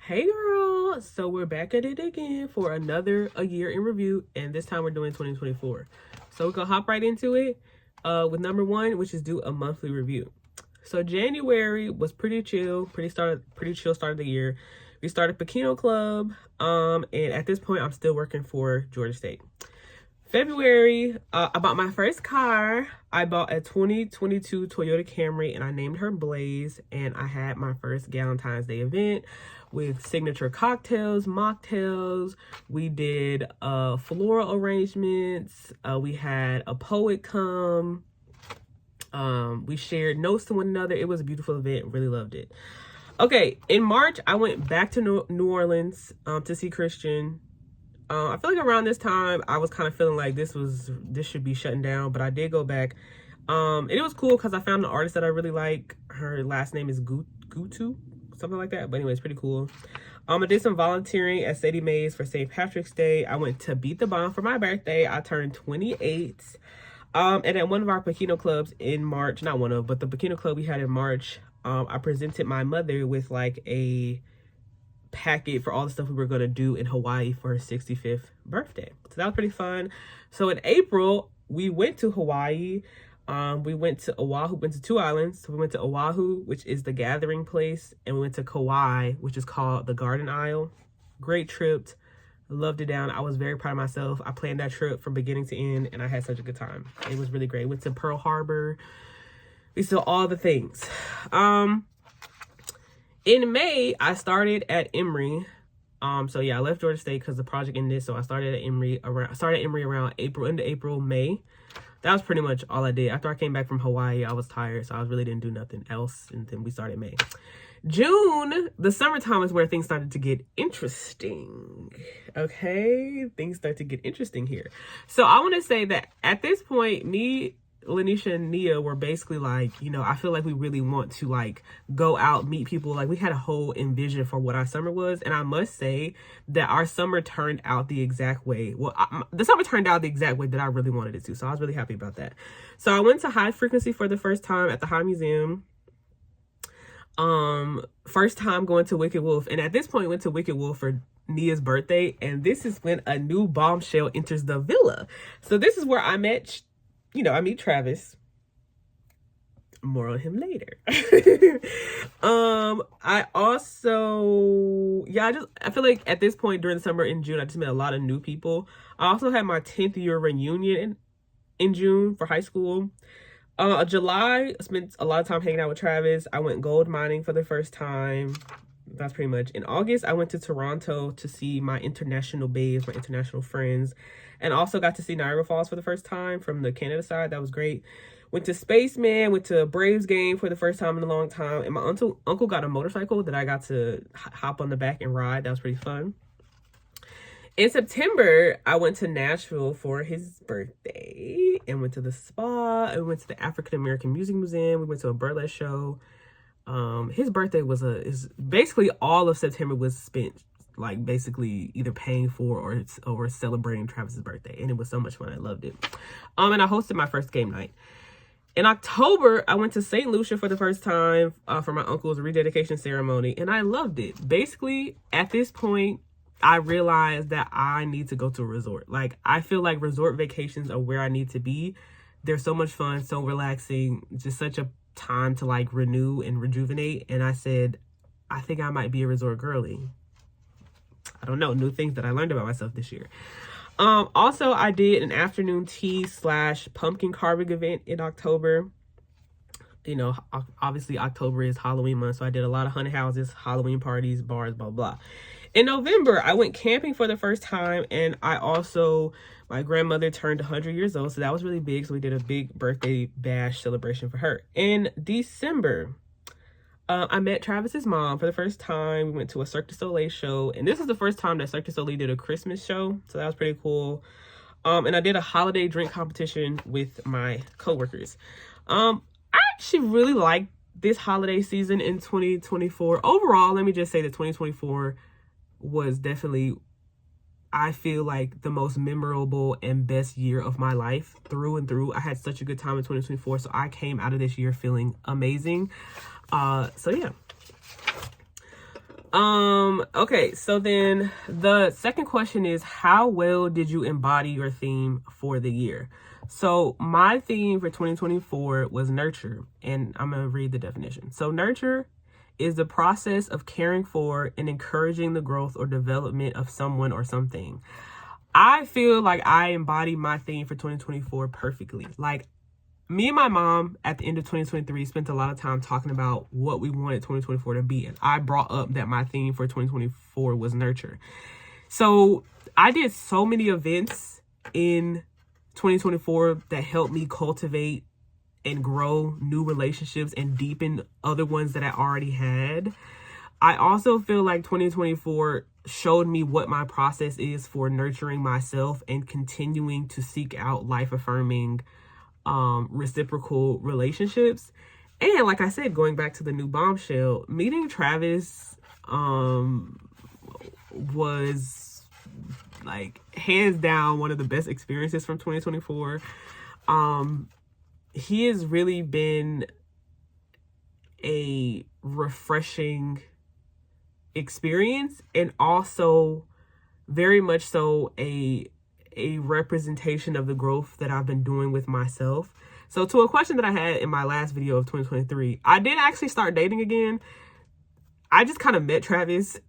Hey girl, so we're back at it again for another a year in review, and this time we're doing 2024. So we're gonna hop right into it with number one, which is do a monthly review. So January was pretty chill, pretty chill start of the year. We started Pequeno Club, and at this point I'm still working for Georgia State. February, I bought my first car. I bought a 2022 Toyota Camry and I named her Blaze. And I had my first Valentine's Day event with signature cocktails, mocktails. We did floral arrangements. We had a poet come. We shared notes to one another. It was a beautiful event. Really loved it. Okay, in March, I went back to New Orleans to see Christian. I feel like around this time I was kind of feeling like this should be shutting down, but I did go back. And it was cool because I found an artist that I really like. Her last name is Gutu, something like that. But anyway, it's pretty cool. I did some volunteering at Sadie Mae's for St. Patrick's Day. I went to Beat the Bomb for my birthday. I turned 28. And at one of our Pequeno clubs in March, not one of, but the Pequeno club we had in March, I presented my mother with like a packet for all the stuff we were going to do in Hawaii for her 65th birthday. So that was pretty fun. So in April, we went to Hawaii. We went to Oahu, went to two islands. So we went to Oahu, which is the gathering place, and we went to Kauai, which is called the Garden Isle. Great trip. Loved it down. I was very proud of myself. I planned that trip from beginning to end, and I had such a good time. It was really great. Went to Pearl Harbor. We saw all the things. In May, I started at Emory. So yeah, I left Georgia State because the project ended. So I started at Emory around April, May. That was pretty much all I did. After I came back from Hawaii, I was tired, so I really didn't do nothing else. And then we started May. June, the summertime is where things started to get interesting. Okay, things start to get interesting here. So I want to say that at this point, me, Lanisha and Nia were basically like, I feel like we really want to like go out, meet people. Like we had a whole envision for what our summer was. And I must say that our summer turned out the exact way. Well, the summer turned out the exact way that I really wanted it to. So I was really happy about that. So I went to High Frequency for the first time at the High Museum. First time going to Wicked Wolf. And at this point, went to Wicked Wolf for Nia's birthday. And this is when a new bombshell enters the villa. So this is where I met I meet Travis. More on him later. I also, I feel like at this point during the summer in June, I just met a lot of new people. I also had my 10th year reunion in June for high school. July, I spent a lot of time hanging out with Travis. I went gold mining for the first time. That's pretty much. In August, I went to Toronto to see my international babes, my international friends, and also got to see Niagara Falls for the first time from the Canada side. That was great. Went to Spaceman, went to a Braves game for the first time in a long time, and my uncle got a motorcycle that I got to hop on the back and ride. That was pretty fun. In September, I went to Nashville for his birthday and went to the spa. And went to the African American Music Museum. We went to a burlesque show. His birthday is basically all of September was spent like basically either paying for or celebrating Travis's birthday, and it was so much fun. I loved it. And I hosted my first game night. In October, I went to St. Lucia for the first time for my uncle's rededication ceremony, and I loved it. Basically, at this point, I realized that I need to go to a resort. Like, I feel like resort vacations are where I need to be. They're so much fun, so relaxing, just such a time to like renew and rejuvenate. And I said, I think I might be a resort girly. I don't know, new things that I learned about myself this year. Also, I did an afternoon tea / pumpkin carving event in October. Obviously October is Halloween month, so I did a lot of haunted houses, Halloween parties, bars, blah, blah. In November, I went camping for the first time, and my grandmother turned 100 years old, so that was really big, so we did a big birthday bash celebration for her. In December, I met Travis's mom for the first time. We went to a Cirque du Soleil show, and this is the first time that Cirque du Soleil did a Christmas show, so that was pretty cool. And I did a holiday drink competition with my coworkers. I actually really liked this holiday season in 2024. Overall, let me just say that 2024 was definitely, I feel like, the most memorable and best year of my life through and through. I had such a good time in 2024, so I came out of this year feeling amazing. So yeah. Okay, so then the second question is, how well did you embody your theme for the year? So my theme for 2024 was nurture, and I'm going to read the definition. So nurture is the process of caring for and encouraging the growth or development of someone or something. I feel like I embodied my theme for 2024 perfectly. Like, me and my mom at the end of 2023 spent a lot of time talking about what we wanted 2024 to be. And I brought up that my theme for 2024 was nurture. So I did so many events in 2024 that helped me cultivate and grow new relationships and deepen other ones that I already had. I also feel like 2024 showed me what my process is for nurturing myself and continuing to seek out life-affirming reciprocal relationships. And like I said, going back to the new bombshell, meeting Travis was like hands down one of the best experiences from 2024. He has really been a refreshing experience, and also very much so a representation of the growth that I've been doing with myself. So to a question that I had in my last video of 2023, I did actually start dating again. I just kind of met Travis.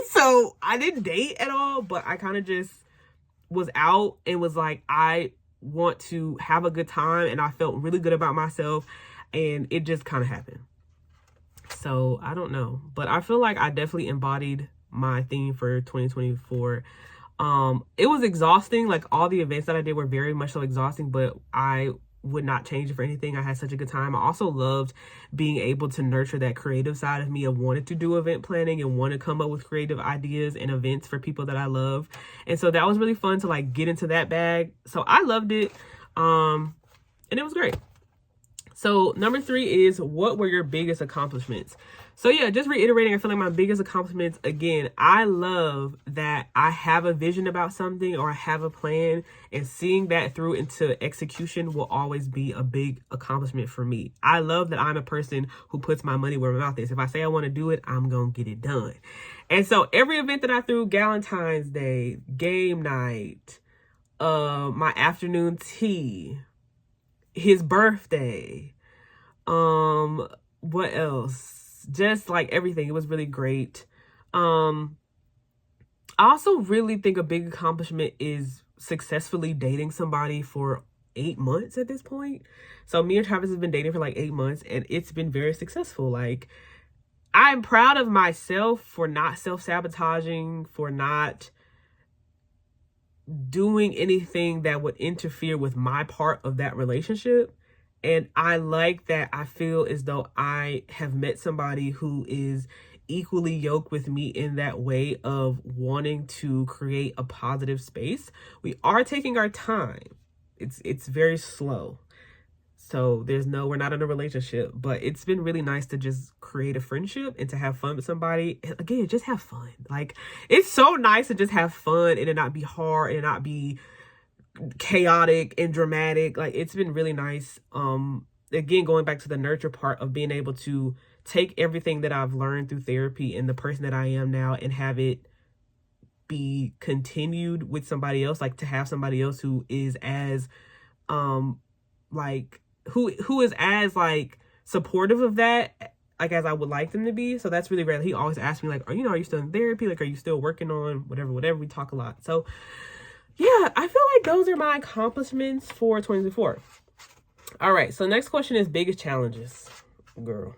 So I didn't date at all, but I kind of just was out and was like, I want to have a good time, and I felt really good about myself, and it just kind of happened. So I don't know, but I feel like I definitely embodied my theme for 2024. It was exhausting. Like, all the events that I did were very much so exhausting, but I would not change it for anything. I had such a good time. I also loved being able to nurture that creative side of me and wanted to do event planning and want to come up with creative ideas and events for people that I love. And so that was really fun to like get into that bag. So I loved it. And it was great. So number 3 is, what were your biggest accomplishments? So yeah, just reiterating, I feel like my biggest accomplishments, again, I love that I have a vision about something or I have a plan, and seeing that through into execution will always be a big accomplishment for me. I love that I'm a person who puts my money where my mouth is. If I say I want to do it, I'm going to get it done. And so every event that I threw, Valentine's Day, game night, my afternoon tea, his birthday, what else? Just like everything. It was really great. I also really think a big accomplishment is successfully dating somebody for 8 months at this point. So me and Travis have been dating for like 8 months, and it's been very successful. Like, I'm proud of myself for not self-sabotaging, for not doing anything that would interfere with my part of that relationship. And I like that I feel as though I have met somebody who is equally yoked with me in that way of wanting to create a positive space. We are taking our time. It's very slow. So we're not in a relationship, but it's been really nice to just create a friendship and to have fun with somebody. And again, just have fun. Like, it's so nice to just have fun and it not be hard and it not be chaotic and dramatic. Like, it's been really nice. Again, going back to the nurture part of being able to take everything that I've learned through therapy and the person that I am now and have it be continued with somebody else, like to have somebody else who is as like who is as like supportive of that, like, as I would like them to be. So that's really great. He always asks me like, are you still in therapy? Like, are you still working on whatever? We talk a lot. So yeah, I feel like those are my accomplishments for 2024. All right, so next question is biggest challenges. Girl,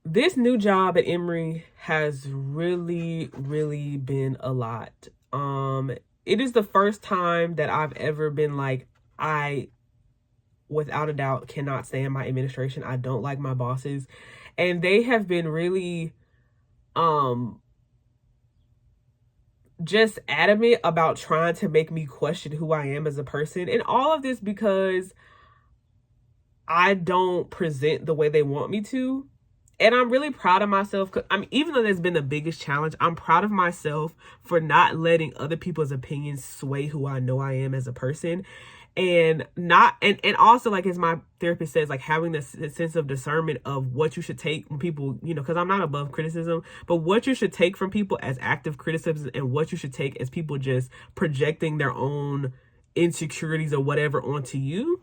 this new job at Emory has really, really been a lot. It is the first time that I've ever been like, I, without a doubt, cannot stand my administration. I don't like my bosses. And they have been really, just adamant about trying to make me question who I am as a person. And all of this because I don't present the way they want me to. And I'm really proud of myself. Even though that's been the biggest challenge, I'm proud of myself for not letting other people's opinions sway who I know I am as a person. and not and also, like, as my therapist says, like, having this sense of discernment of what you should take when people, you know, because I'm not above criticism, but what you should take from people as active criticism and what you should take as people just projecting their own insecurities or whatever onto you.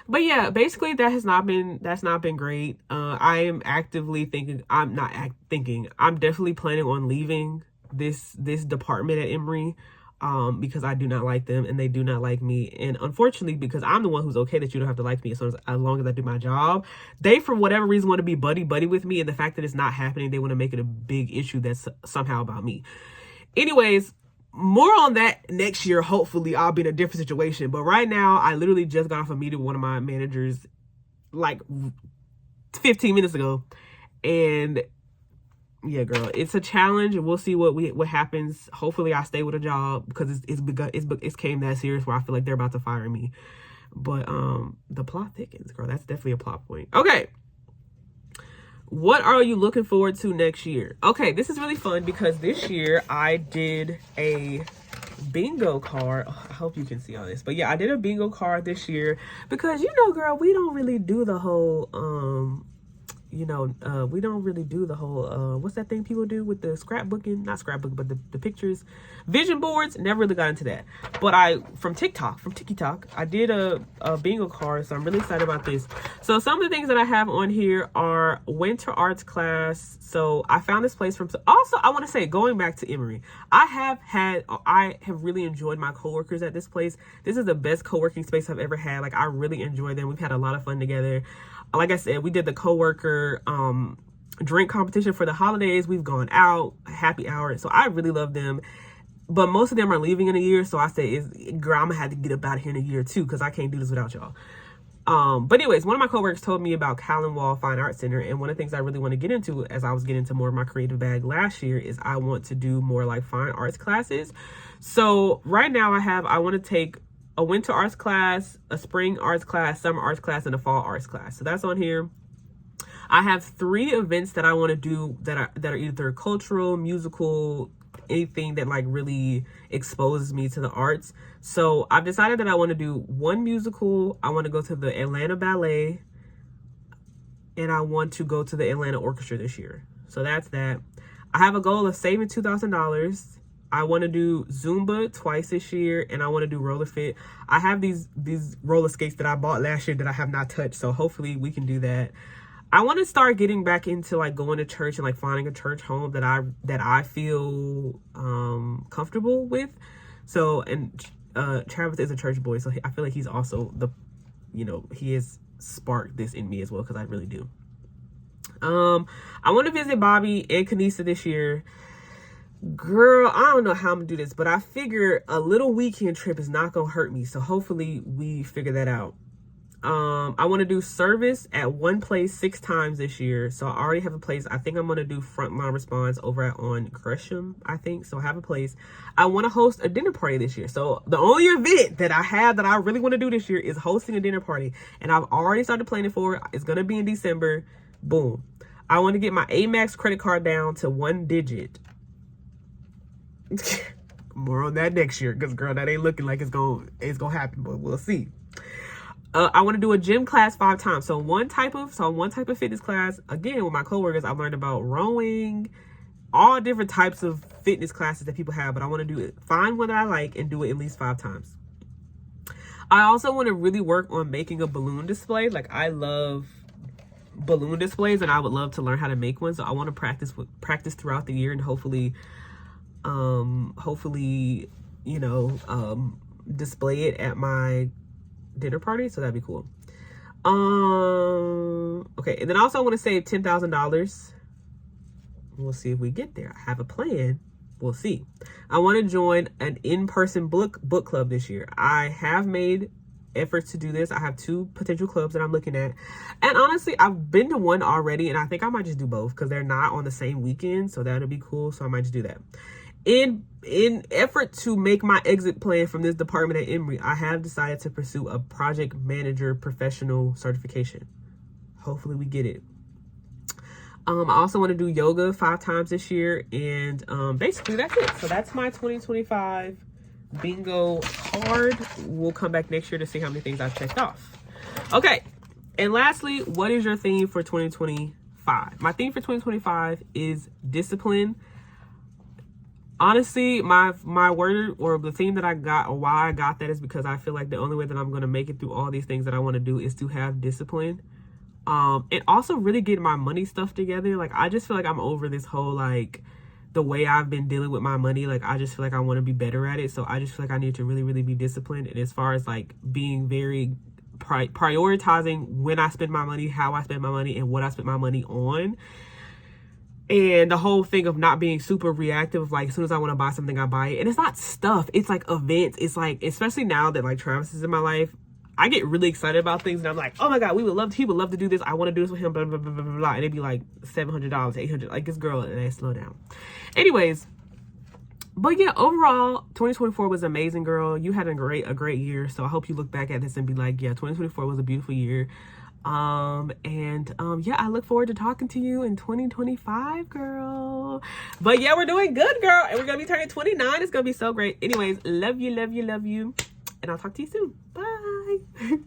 But yeah, basically that's not been great. I am actively thinking, I'm definitely planning on leaving this department at Emory, because I do not like them and they do not like me. And unfortunately, because I'm the one who's okay that you don't have to like me as long as I do my job, they, for whatever reason, want to be buddy with me, and the fact that it's not happening, they want to make it a big issue that's somehow about me. Anyways, more on that next year. Hopefully I'll be in a different situation, but right now I literally just got off a meeting with one of my managers like 15 minutes ago, and yeah, girl, it's a challenge, and we'll see what happens. Hopefully I stay with a job, because it's came that serious where I feel like they're about to fire me. But the plot thickens, girl. That's definitely a plot point. Okay, what are you looking forward to next year? Okay, this is really fun because this year I did a bingo card. Oh, I hope you can see all this, but yeah, I did a bingo card this year because, you know, girl, we don't really do the whole we don't really do the whole what's that thing people do with the scrapbooking, not scrapbook, but the pictures, vision boards. Never really got into that, but from TikTok I did a bingo card, so I'm really excited about this. So some of the things that I have on here are winter arts class. So I found this place also, I want to say, going back to Emory, I have really enjoyed my coworkers at this place. This is the best co-working space I've ever had. Like, I really enjoy them. We've had a lot of fun together. Like I said, we did the coworker drink competition for the holidays. We've gone out, happy hour. So I really love them. But most of them are leaving in a year. So I say, girl, I'm going to have to get up out of here in a year too, because I can't do this without y'all. But anyways, one of my coworkers told me about Callan Wall Fine Arts Center. And one of the things I really want to get into, as I was getting into more of my creative bag last year, is I want to do more like fine arts classes. So right now I want to take a winter arts class, a spring arts class, summer arts class, and a fall arts class. So that's on here. I have 3 events that I want to do that are either cultural, musical, anything that like really exposes me to the arts. So I've decided that I want to do 1 musical. I want to go to the Atlanta Ballet, and I want to go to the Atlanta Orchestra this year. So that's that. I have a goal of saving $2,000. I want to do Zumba twice this year, and I want to do roller fit. I have these roller skates that I bought last year that I have not touched, so hopefully we can do that. I want to start getting back into like going to church and like finding a church home that I feel comfortable with. So, and Travis is a church boy, so I feel like he's also he has sparked this in me as well, because I really do. I want to visit Bobby and Kanisa this year. Girl, I don't know how I'm gonna do this, but I figure a little weekend trip is not gonna hurt me. So hopefully we figure that out. I want to do service at one place 6 times this year. So I already have a place. I think I'm going to do Frontline Response over on Gresham, I think. So I have a place. I want to host a dinner party this year. So the only event that I have that I really want to do this year is hosting a dinner party. And I've already started planning for it. It's going to be in December. Boom. I want to get my Amex credit card down to 1 digit. More on that next year, because girl, that ain't looking like it's gonna happen, but we'll see. I want to do a gym class 5 times. So one type of fitness class. Again, with my coworkers, I've learned about rowing, all different types of fitness classes that people have. But I want to do it, find one that I like, and do it at least 5 times. I also want to really work on making a balloon display. Like, I love balloon displays, and I would love to learn how to make one. So I want to practice throughout the year, and hopefully, display it at my dinner party. So that'd be cool. Okay, and then also I want to save $10,000. We'll see if we get there. I have a plan. We'll see. I want to join an in-person book club this year. I have made efforts to do this. I have 2 potential clubs that I'm looking at, and honestly, I've been to one already, and I think I might just do both because they're not on the same weekend. So that'll be cool. So I might just do that. In effort to make my exit plan from this department at Emory, I have decided to pursue a project manager professional certification. Hopefully we get it. I also want to do yoga 5 times this year, and basically that's it. So that's my 2025 bingo card. We'll come back next year to see how many things I've checked off. Okay. And lastly, what is your theme for 2025? My theme for 2025 is discipline. Honestly, my word or the theme that I got, or why I got that, is because I feel like the only way that I'm going to make it through all these things that I want to do is to have discipline. And also really get my money stuff together. Like, I just feel like I'm over this whole, like, the way I've been dealing with my money. Like, I just feel like I want to be better at it. So I just feel like I need to really, really be disciplined. And as far as, like, being very prioritizing when I spend my money, how I spend my money, and what I spend my money on. And the whole thing of not being super reactive, like, as soon as I want to buy something, I buy it. And it's not stuff. It's, like, events. It's, like, especially now that, like, Travis is in my life, I get really excited about things. And I'm like, oh, my God, he would love to do this. I want to do this with him, blah, blah, blah, blah, blah. And it'd be, like, $700, $800. Like, this girl, and I slow down. Anyways, but, yeah, overall, 2024 was amazing, girl. You had a great year. So I hope you look back at this and be like, yeah, 2024 was a beautiful year. Yeah, I look forward to talking to you in 2025, girl. But yeah, we're doing good, girl. And we're going to be turning 29. It's going to be so great. Anyways, love you. And I'll talk to you soon. Bye.